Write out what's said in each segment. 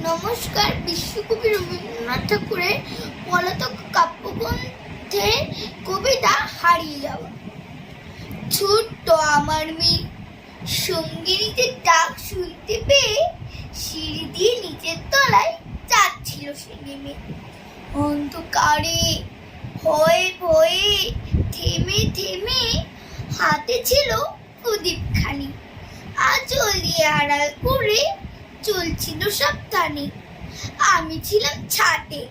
নমস্কার। বিশ্বকবি রবীন্দ্রনাথ ঠাকুরের পলাতক কাব্যগ্রন্থে কবিতা হারিয়ে যাওয়া। ছোট্ট আমার মেয়ে সঙ্গিনীদের ডাক শুনতে পেয়ে সিঁড়ি দিয়ে নিচের তলায় যাচ্ছিল সে নেমে। অন্ধকারে ভয়ে ভয়ে থেমে থেমে হাতে ছিল প্রদীপখানি, আঁচল দিয়ে আড়াল করে চলছিল সাবধানে। আমি ছিলাম ছাদে,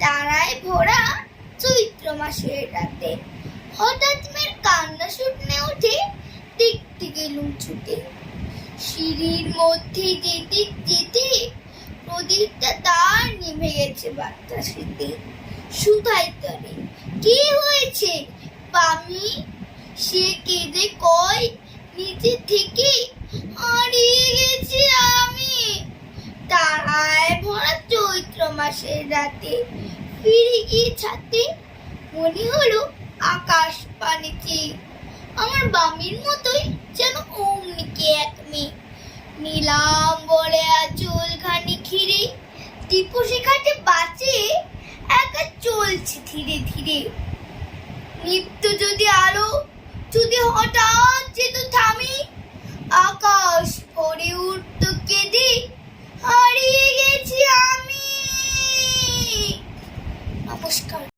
তারায় ভরা চৈত্র মাসের রাতে। হঠাৎ মেয়ের কান্না শুনে উঠে দেখতে গেলুম ছুটে। সিঁড়ির মধ্যে যেতে যেতে প্রদীপটা তার নিভে গেছে বাতাসেতে। সুধাই তরে কি হয়েছে বামি, সে কেঁদে কয় নিচে থেকে হারিয়ে গেছি আমি। তারায় ভরা চৈত্র মাসের রাতে ফিরে গিয়ে ছাতে মনে হলো আকাশ পানে চেয়ে আমার বামির মতোই যেন অমনি কে এক মেয়ে। নিলাম বলে আঁচল খানি ঘিরে টিপুসি ঘাটে বাঁচে একা চলছে ধীরে ধীরে। নিত্য যদি আলো যদি হঠাৎ যেত থামি,